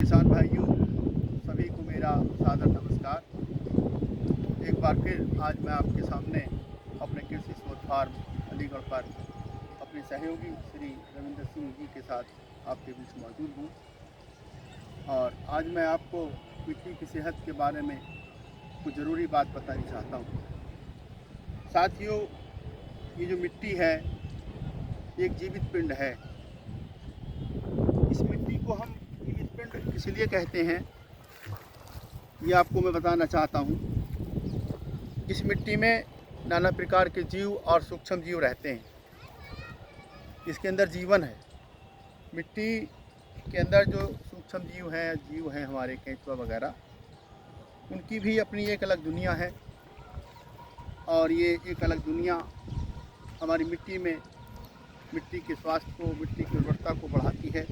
किसान भाइयों, सभी को मेरा सादर नमस्कार। एक बार फिर आज मैं आपके सामने अपने कृषि शोध फार्म अलीगढ़ पर अपने सहयोगी श्री रविंद्र सिंह जी के साथ आपके बीच मौजूद हूँ। और आज मैं आपको मिट्टी की सेहत के बारे में कुछ ज़रूरी बात बतानी चाहता हूँ। साथियों, ये जो मिट्टी है एक जीवित पिंड है। इस मिट्टी को हम जीवित पिंड इसलिए कहते हैं, ये आपको मैं बताना चाहता हूँ। इस मिट्टी में नाना प्रकार के जीव और सूक्ष्म जीव रहते हैं। इसके अंदर जीवन है। मिट्टी के अंदर जो सूक्ष्म जीव हैं हमारे केंचुआ वगैरह, उनकी भी अपनी एक अलग दुनिया है। और ये एक अलग दुनिया हमारी मिट्टी के स्वास्थ्य को, मिट्टी की उर्वरता को बढ़ाती है।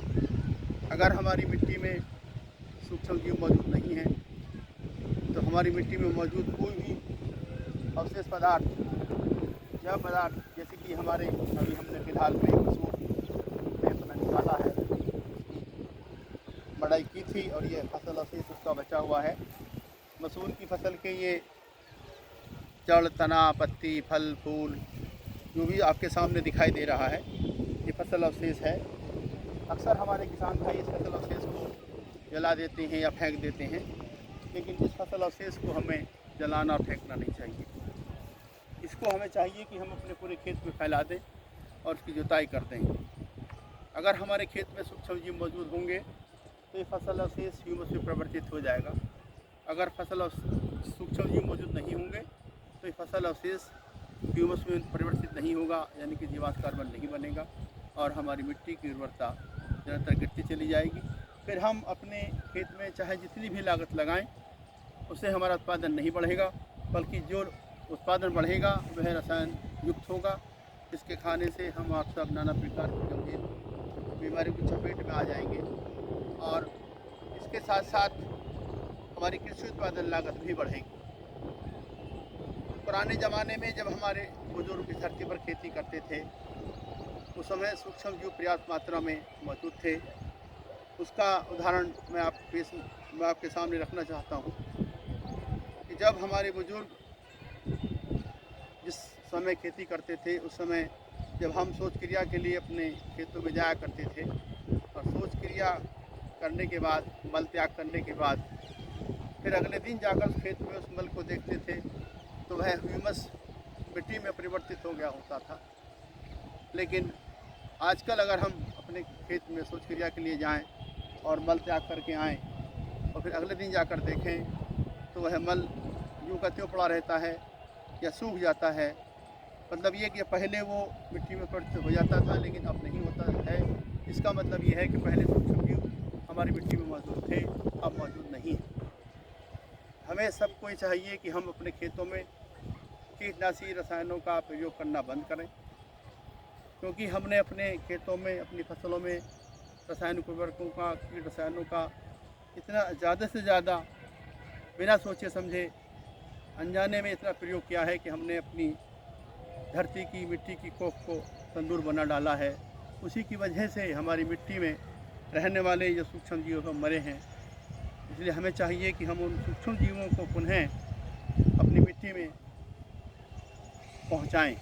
अगर हमारी मिट्टी में सूक्ष्म जीव मौजूद नहीं है तो हमारी मिट्टी में मौजूद कोई भी अवशेष पदार्थ या पदार्थ, जैसे कि अभी हमने फिलहाल में मसूर में अपना निकाला है, बढ़ाई की थी और ये फसल अवशेष उसका बचा हुआ है। मसूर की फसल के ये जड़, तना, पत्ती, फल, फूल जो भी आपके सामने दिखाई दे रहा है, ये फसल अवशेष है। अक्सर हमारे किसान भाई इस फसल अवशेष को जला देते हैं या फेंक देते हैं, लेकिन इस फसल अवशेष को हमें जलाना और फेंकना नहीं चाहिए। इसको हमें चाहिए कि हम अपने पूरे खेत में फैला दें और उसकी जुताई कर दें। अगर हमारे खेत में सूक्ष्म जीव मौजूद होंगे तो ये फसल अवशेष ह्यूमस में परिवर्तित हो जाएगा। अगर सूक्ष्म जीव मौजूद नहीं होंगे तो ये फसल अवशेष ह्यूमस में परिवर्तित नहीं होगा, यानी कि जीवाश्म कार्बन नहीं बनेगा और हमारी मिट्टी की उर्वरता निरंतर गिरती चली जाएगी। फिर हम अपने खेत में चाहे जितनी भी लागत लगाएं, उससे हमारा उत्पादन नहीं बढ़ेगा, बल्कि जो उत्पादन बढ़ेगा वह रसायन युक्त होगा। इसके खाने से हम आप सब नाना प्रकार की गंभीर बीमारियों की चपेट में आ जाएंगे। और इसके साथ साथ हमारी कृषि उत्पादन लागत भी बढ़ेगी। पुराने ज़माने में जब हमारे बुजुर्ग इस धरती पर खेती करते थे, उस समय सूक्ष्म जीव पर्याप्त मात्रा में मौजूद थे। उसका उदाहरण मैं आपके सामने रखना चाहता हूँ कि जब हमारे बुजुर्ग जिस समय खेती करते थे, उस समय जब हम शौच क्रिया के लिए अपने खेतों में जाया करते थे और शौच क्रिया करने के बाद, मल त्याग करने के बाद फिर अगले दिन जाकर उस खेत में उस मल को देखते थे तो वह ह्यूमस मिट्टी में परिवर्तित हो गया होता था। लेकिन आजकल अगर हम अपने खेत में शौच क्रिया के लिए जाएं और मल त्याग करके आएँ और फिर अगले दिन जाकर देखें तो वह मल यूँ का त्यों पड़ा रहता है या सूख जाता है। मतलब ये कि पहले वो मिट्टी में परिवर्तित हो जाता था, लेकिन अब नहीं होता है। इसका मतलब ये है कि पहले सूक्ष्म जीव हमारी मिट्टी में मौजूद थे, अब मौजूद नहीं है। हमें सबको चाहिए कि हम अपने खेतों में कीटनाशी रसायनों का प्रयोग करना बंद करें, क्योंकि हमने अपने खेतों में, अपनी फसलों में रासायनिक उर्वरकों का, कीट रसायनों का इतना ज़्यादा से ज़्यादा बिना सोचे समझे अनजाने में इतना प्रयोग किया है कि हमने अपनी धरती की, मिट्टी की कोख को तंदूर बना डाला है। उसी की वजह से हमारी मिट्टी में रहने वाले जो सूक्ष्म जीव सब मरे हैं। इसलिए हमें चाहिए कि हम उन सूक्ष्म जीवों को पुनः अपनी मिट्टी में पहुंचाएं।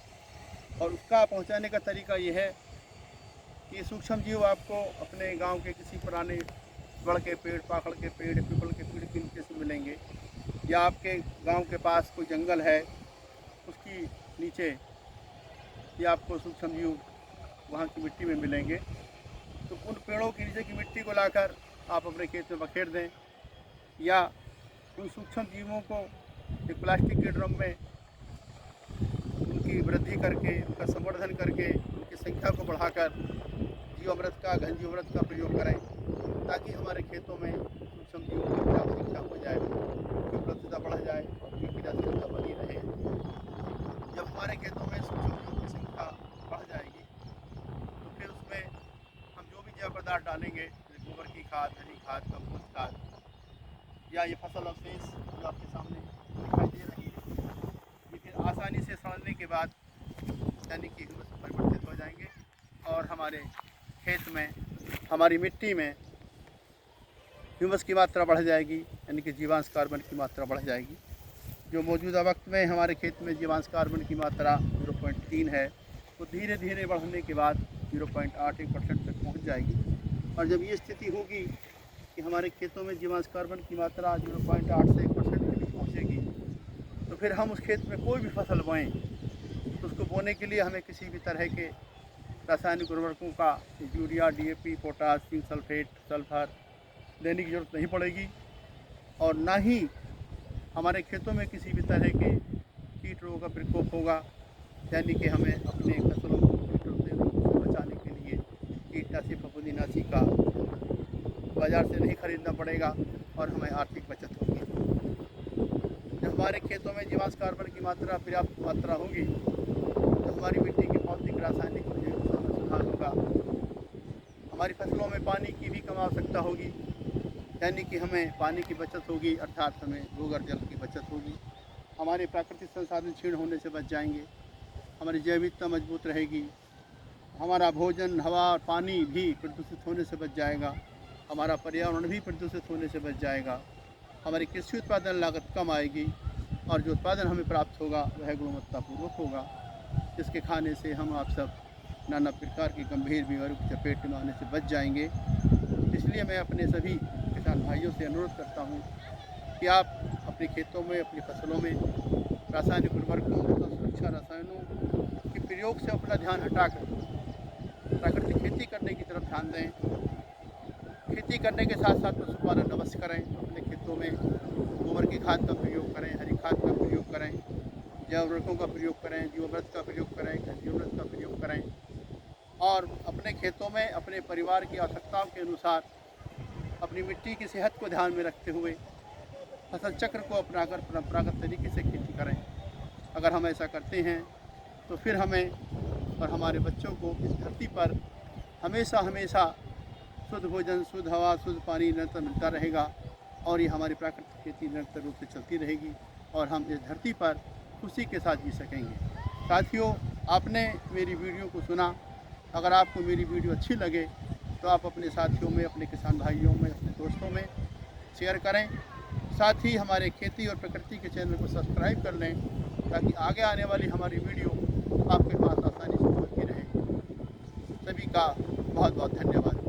और उसका पहुंचाने का तरीका ये है कि सूक्ष्म जीव आपको अपने गांव के किसी पुराने बड़ के पेड़, पाकड़ के पेड़, पीपल के पेड़ के नीचे से मिलेंगे, या आपके गांव के पास कोई जंगल है उसकी नीचे ये आपको सूक्ष्म जीव वहाँ की मिट्टी में मिलेंगे। तो उन पेड़ों के नीचे की मिट्टी को लाकर आप अपने खेत में बखेर दें, या उन सूक्ष्म जीवों को एक प्लास्टिक के ड्रम में उनकी वृद्धि करके, उनका संवर्धन करके, उनकी संख्या को बढ़ाकर जीवामृत का, घन जीवामृत का प्रयोग करें, ताकि हमारे खेतों में सूक्ष्म जीवों की पर्याप्त संख्या हो जाए, उनकी उपलब्धता बढ़ जाए और उनकी क्रियाशीलता बनी रहे। जब हमारे खेतों में सूक्ष्म जीवों की संख्या बढ़ जाएगी तो फिर उसमें हम जो भी जैव पदार्थ डालेंगे, जैसे गोबर की खाद, हरी खाद, कंपोस्ट खाद, या ये फसल अवशेष जो आपके सामने दिखाई दे रही है, ये फिर आसानी से सड़ने के बाद यानी कि ह्यूमस में परिवर्तित हो जाएंगे और हमारे खेत में, हमारी मिट्टी में ह्यूमस की मात्रा बढ़ जाएगी, यानी कि जीवांश कार्बन की मात्रा बढ़ जाएगी। जो मौजूदा वक्त में हमारे खेत में जीवांश कार्बन की मात्रा 0.3 है, वो धीरे धीरे बढ़ने के बाद 0.81% तक पहुंच जाएगी। और जब ये स्थिति होगी कि हमारे खेतों में जीवांश कार्बन की मात्रा 0.8 से 1% के बीच पहुँचेगी, तो फिर हम उस खेत में कोई भी फसल बोएँ तो उसको बोने के लिए हमें किसी भी तरह के रासायनिक उर्वरकों का urea, DAP, potash, zinc sulphate, sulphur देने की ज़रूरत नहीं पड़ेगी। और ना ही हमारे खेतों में किसी भी तरह के कीट रोगों का प्रकोप होगा, यानी कि हमें अपने फसलों को कीटों से बचाने के लिए कीटनाशी, फफूंदीनाशी का बाज़ार से नहीं खरीदना पड़ेगा और हमें आर्थिक बचत होगी। जब हमारे खेतों में जीवांश कार्बन की मात्रा पर्याप्त मात्रा होगी तो हमारी मिट्टी की भौतिक, रासायनिक और जैविक में सुधार होगा। हमारी फसलों में पानी की भी कम आवश्यकता होगी, यानी कि हमें पानी की बचत होगी, अर्थात हमें भूगर्भ जल की बचत होगी। हमारे प्राकृतिक संसाधन क्षीण होने से बच जाएंगे, हमारी जैविकता मजबूत रहेगी, हमारा भोजन, हवा और पानी भी प्रदूषित होने से बच जाएगा, हमारा पर्यावरण भी प्रदूषित होने से बच जाएगा, हमारी कृषि उत्पादन लागत कम आएगी और जो उत्पादन हमें प्राप्त होगा वह गुणवत्तापूर्वक होगा, जिसके खाने से हम आप सब नाना प्रकार की गंभीर बीमारियों की चपेट में आने से बच जाएंगे। इसलिए मैं अपने सभी किसान भाइयों से अनुरोध करता हूँ कि आप अपने खेतों में, अपनी फसलों में रासायनिक उर्वरकों तथा सुरक्षा रसायनों के प्रयोग से अपना ध्यान हटाकर प्राकृतिक खेती करने की तरफ ध्यान दें। खेती करने के साथ साथ पशुपालन अवश्य करें। अपने खेतों में गोबर की खाद का प्रयोग करें, हरी खाद का प्रयोग करें, जैव उर्वरकों का प्रयोग करें, जीवामृत का प्रयोग करें, जीवामृत का प्रयोग करें और अपने खेतों में अपने परिवार की आवश्यकताओं के अनुसार अपनी मिट्टी की सेहत को ध्यान में रखते हुए फसल चक्र को अपनाकर परंपरागत तरीके से खेती करें। अगर हम ऐसा करते हैं तो फिर हमें और हमारे बच्चों को इस धरती पर हमेशा हमेशा शुद्ध भोजन, शुद्ध हवा, शुद्ध पानी निरंतर मिलता रहेगा और ये हमारी प्राकृतिक खेती निरंतर रूप से चलती रहेगी और हम इस धरती पर खुशी के साथ जी सकेंगे। साथियों, आपने मेरी वीडियो को सुना। अगर आपको मेरी वीडियो अच्छी लगे तो आप अपने साथियों में, अपने किसान भाइयों में, अपने दोस्तों में शेयर करें। साथ ही हमारे खेती और प्रकृति के चैनल को सब्सक्राइब कर लें ताकि आगे आने वाली हमारी वीडियो आपके पास आसानी से पहुँचती रहे। सभी का बहुत बहुत धन्यवाद।